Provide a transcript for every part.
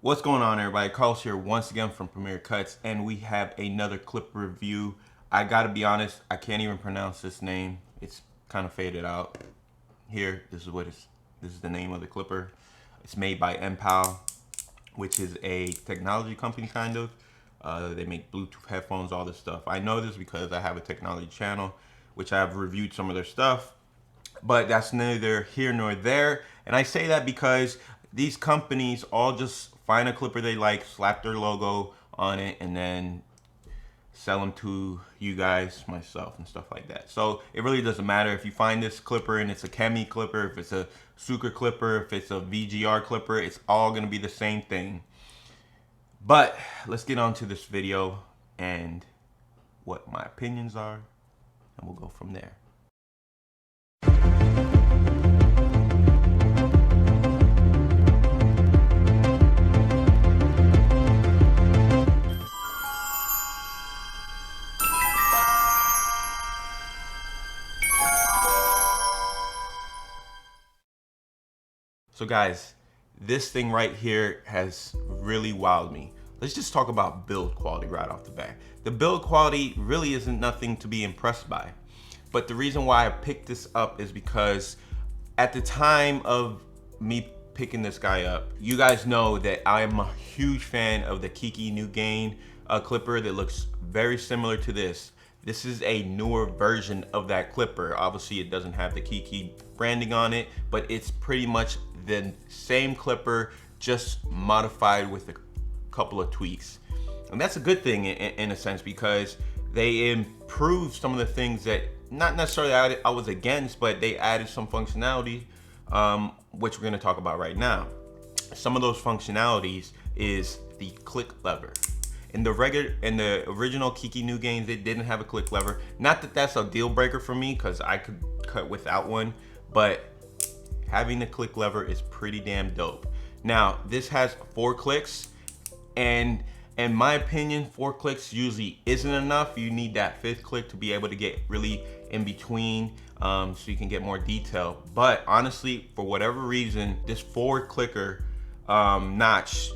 What's going on, everybody? Carlos here once again from Premier Cuts, and we have another clip review. I gotta be honest, I can't even pronounce this name. It's kind of faded out. Here, this is the name of the clipper. It's made by MPAL, which is a technology company kind of. They make Bluetooth headphones, all this stuff. I know this because I have a technology channel, which I've reviewed some of their stuff. But that's neither here nor there. And I say that because these companies all just find a clipper they like, slap their logo on it, and then sell them to you guys, myself, and stuff like that. So it really doesn't matter if you find this clipper and it's a Kemei clipper, if it's a Sucre clipper, if it's a VGR clipper, it's all gonna be the same thing. But let's get on to this video and what my opinions are, and we'll go from there. So guys, this thing right here has really wowed me. Let's just talk about build quality right off the bat. The build quality really isn't nothing to be impressed by. But the reason why I picked this up is because at the time of me picking this guy up, you guys know that I am a huge fan of the Kiki New Gain clipper that looks very similar to this. This is a newer version of that clipper. Obviously it doesn't have the Kiki branding on it, but it's pretty much the same clipper, just modified with a couple of tweaks. And that's a good thing in a sense, because they improved some of the things that not necessarily I was against, but they added some functionality, which we're gonna talk about right now. Some of those functionalities is the click lever. In the original Kiki New Gains, they didn't have a click lever. Not that that's a deal breaker for me, because I could cut without one, but having the click lever is pretty damn dope. Now, this has 4 clicks, and in my opinion, 4 clicks usually isn't enough. You need that 5th click to be able to get really in between, so you can get more detail. But honestly, for whatever reason, this 4 clicker notch,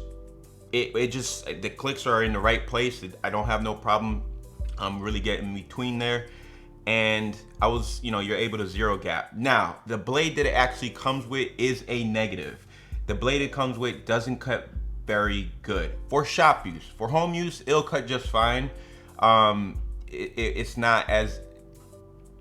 it just, the clicks are in the right place. I don't have no problem really getting in between there. And I was, you're able to zero gap. Now, the blade that it actually comes with is a negative. The blade it comes with doesn't cut very good for shop use. For home use, it'll cut just fine. It's not as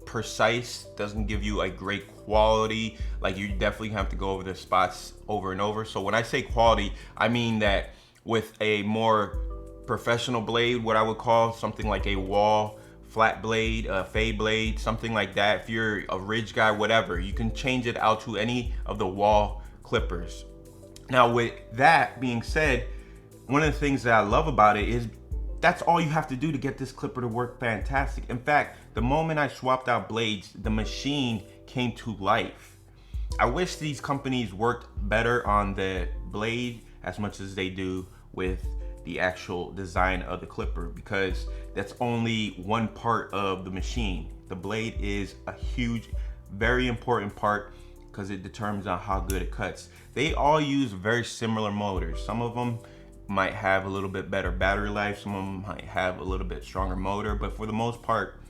precise, doesn't give you a great quality. Like, you definitely have to go over the spots over and over. So when I say quality, I mean that with a more professional blade, what I would call something like a Wahl flat blade, a fade blade, something like that. If you're a ridge guy, whatever, you can change it out to any of the Wahl clippers. Now, with that being said, one of the things that I love about it is that's all you have to do to get this clipper to work fantastic. In fact, the moment I swapped out blades, the machine came to life. I wish these companies worked better on the blade as much as they do with the actual design of the clipper, because that's only one part of the machine. The blade is a huge, very important part, because it determines on how good it cuts. They all use very similar motors. Some of them might have a little bit better battery life, some of them might have a little bit stronger motor, but for the most part,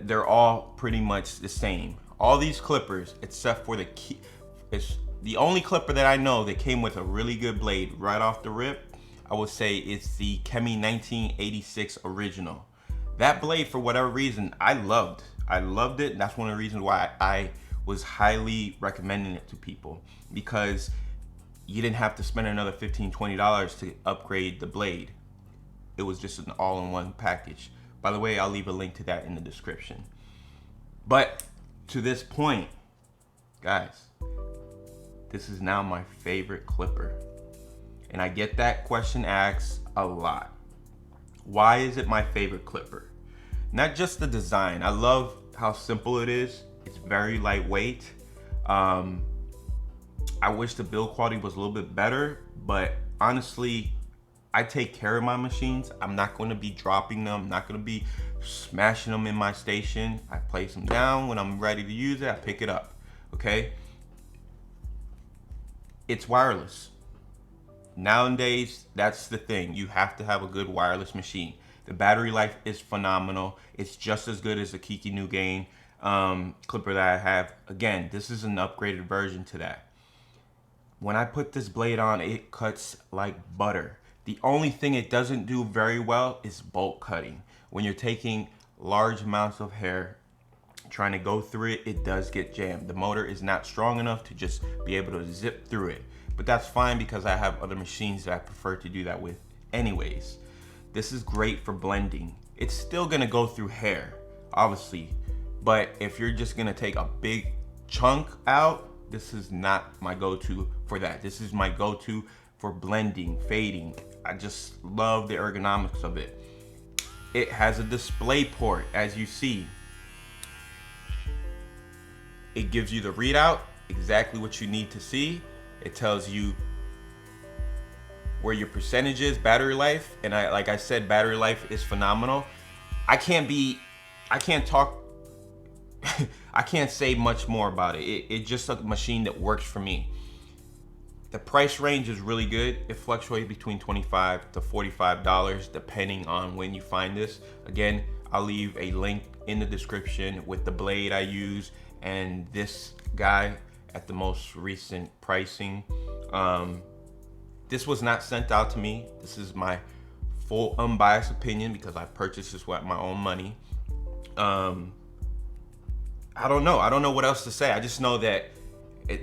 they're all pretty much the same. All these clippers, except for it's the only clipper that I know that came with a really good blade right off the rip, I would say it's the Kemei 1986 original. That blade, for whatever reason, I loved it. That's one of the reasons why I was highly recommending it to people, because you didn't have to spend another $15, $20 to upgrade the blade. It was just an all-in-one package. By the way, I'll leave a link to that in the description. But to this point, guys, this is now my favorite clipper. And I get that question asked a lot. Why is it my favorite clipper? Not just the design. I love how simple it is. It's very lightweight. I wish the build quality was a little bit better, but honestly, I take care of my machines. I'm not going to be dropping them. I'm not going to be smashing them in my station. I place them down. When I'm ready to use it, I pick it up. Okay? it's wireless. Nowadays, that's the thing. You have to have a good wireless machine. The battery life is phenomenal. It's just as good as the Kiki New Gain clipper that I have. Again, this is an upgraded version to that. When I put this blade on, it cuts like butter. The only thing it doesn't do very well is bulk cutting. When you're taking large amounts of hair, trying to go through it, it does get jammed. The motor is not strong enough to just be able to zip through it. But that's fine because I have other machines that I prefer to do that with anyways. This is great for blending. It's still gonna go through hair, obviously. But if you're just gonna take a big chunk out, this is not my go-to for that. This is my go-to for blending, fading. I just love the ergonomics of it. It has a display port, as you see. It gives you the readout, exactly what you need to see. It tells you where your percentage is, battery life, and like I said, battery life is phenomenal. I can't talk, I can't say much more about it. It's just a machine that works for me. The price range is really good. It fluctuates between $25 to $45 depending on when you find this. Again, I'll leave a link in the description with the blade I use and this guy at the most recent pricing. This was not sent out to me. This is my full unbiased opinion because I purchased this with my own money. I don't know what else to say. I just know that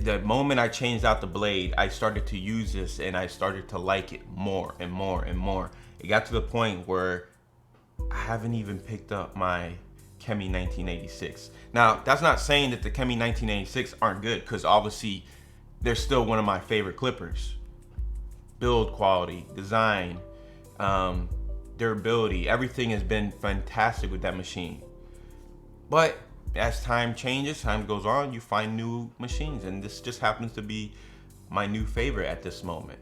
the moment I changed out the blade, I started to use this and I started to like it more and more and more. It got to the point where I haven't even picked up my Kemei 1986. Now, that's not saying that the Kemei 1986 aren't good, because obviously they're still one of my favorite clippers. Build quality, design, durability, everything has been fantastic with that machine. But as time changes, time goes on, you find new machines, and this just happens to be my new favorite at this moment.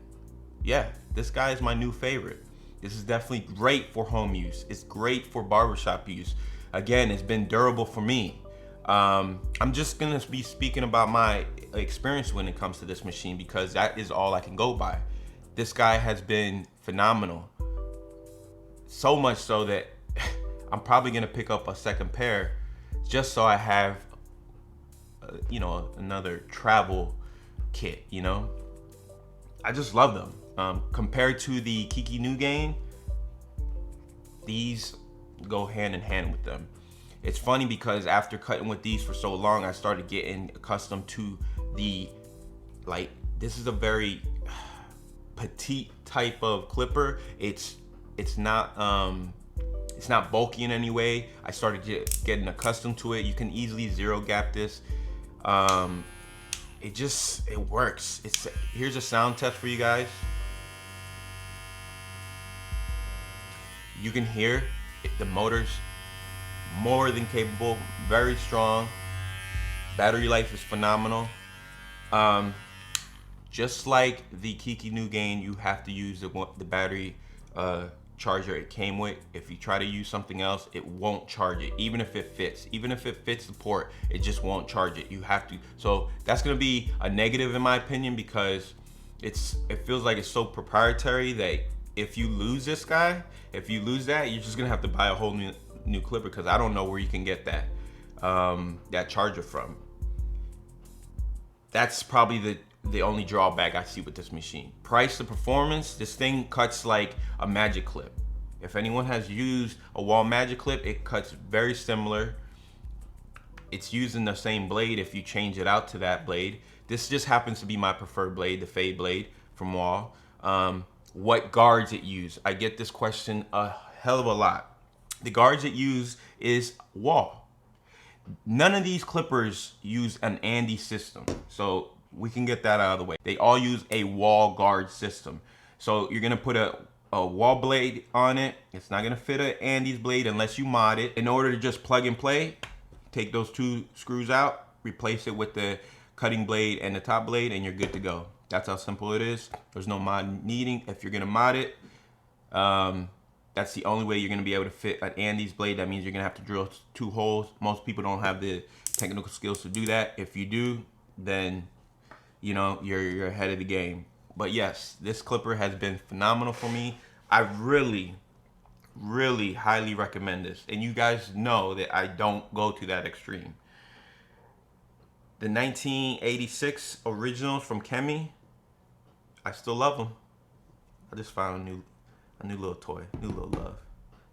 Yeah, this guy is my new favorite. This is definitely great for home use. It's great for barbershop use. Again, it's been durable for me. I'm just gonna be speaking about my experience when it comes to this machine because that is all I can go by. This guy has been phenomenal. So much so that I'm probably gonna pick up a second pair just so I have, you know, another travel kit, you know? I just love them. Compared to the Kiki New Gain, these go hand in hand with them. It's funny because after cutting with these for so long, I started getting accustomed to the, like, this is a very petite type of clipper. It's not bulky in any way. I started getting accustomed to it. You can easily zero gap this. It works. Here's a sound test for you guys. You can hear the motor's more than capable, very strong. Battery life is phenomenal. Just like the Kiki New Gain, you have to use the battery charger it came with. If you try to use something else, it won't charge it, even if it fits. Even if it fits the port, it just won't charge it. You have to. So that's gonna be a negative in my opinion because it feels like it's so proprietary that if you lose this guy, if you lose that, you're just gonna have to buy a whole new clipper because I don't know where you can get that charger from. That's probably the only drawback I see with this machine. Price to performance, this thing cuts like a magic clip. If anyone has used a Wahl magic clip, it cuts very similar. It's using the same blade if you change it out to that blade. This just happens to be my preferred blade, the fade blade from Wahl. What guards it use? I get this question a hell of a lot. The guards it use is Wahl. None of these clippers use an Andy system, so we can get that out of the way. They all use a Wahl guard system. So you're gonna put a Wahl blade on it. It's not gonna fit an Andy's blade unless you mod it. In order to just plug and play, take those two screws out, replace it with the cutting blade and the top blade, and you're good to go. That's how simple it is. There's no mod needing. If you're gonna mod it, that's the only way you're gonna be able to fit an Andy's blade. That means you're gonna have to drill 2 holes. Most people don't have the technical skills to do that. If you do, then you know, you're ahead of the game. But yes, this clipper has been phenomenal for me. I really highly recommend this. And you guys know that I don't go to that extreme. The 1986 originals from Kemei, I still love them. I just found a new little toy, new little love.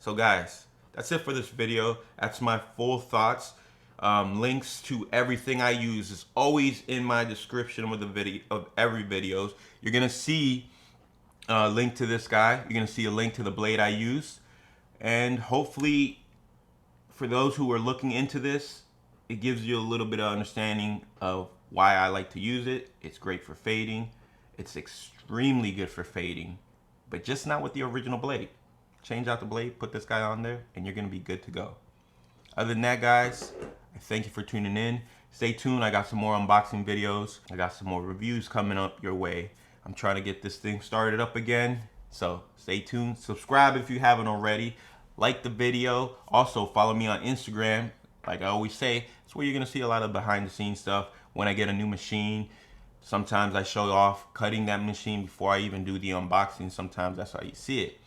So guys, that's it for this video. That's my full thoughts. Links to everything I use is always in my description of the video, of every videos. You're gonna see a link to this guy. You're gonna see a link to the blade I use, and hopefully, for those who are looking into this, it gives you a little bit of understanding of why I like to use it. It's great for fading. It's extremely good for fading, but just not with the original blade. Change out the blade, put this guy on there, and you're gonna be good to go. Other than that, guys, I thank you for tuning in. Stay tuned, I got some more unboxing videos. I got some more reviews coming up your way. I'm trying to get this thing started up again, so stay tuned. Subscribe if you haven't already. Like the video. Also, follow me on Instagram. Like I always say, it's where you're gonna see a lot of behind the scenes stuff. When I get a new machine, sometimes I show off cutting that machine before I even do the unboxing. Sometimes that's how you see it.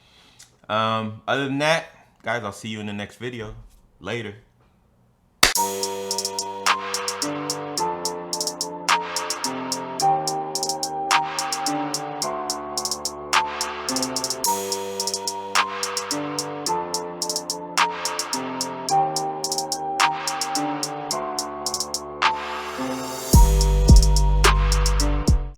Other than that, guys, I'll see you in the next video. Later.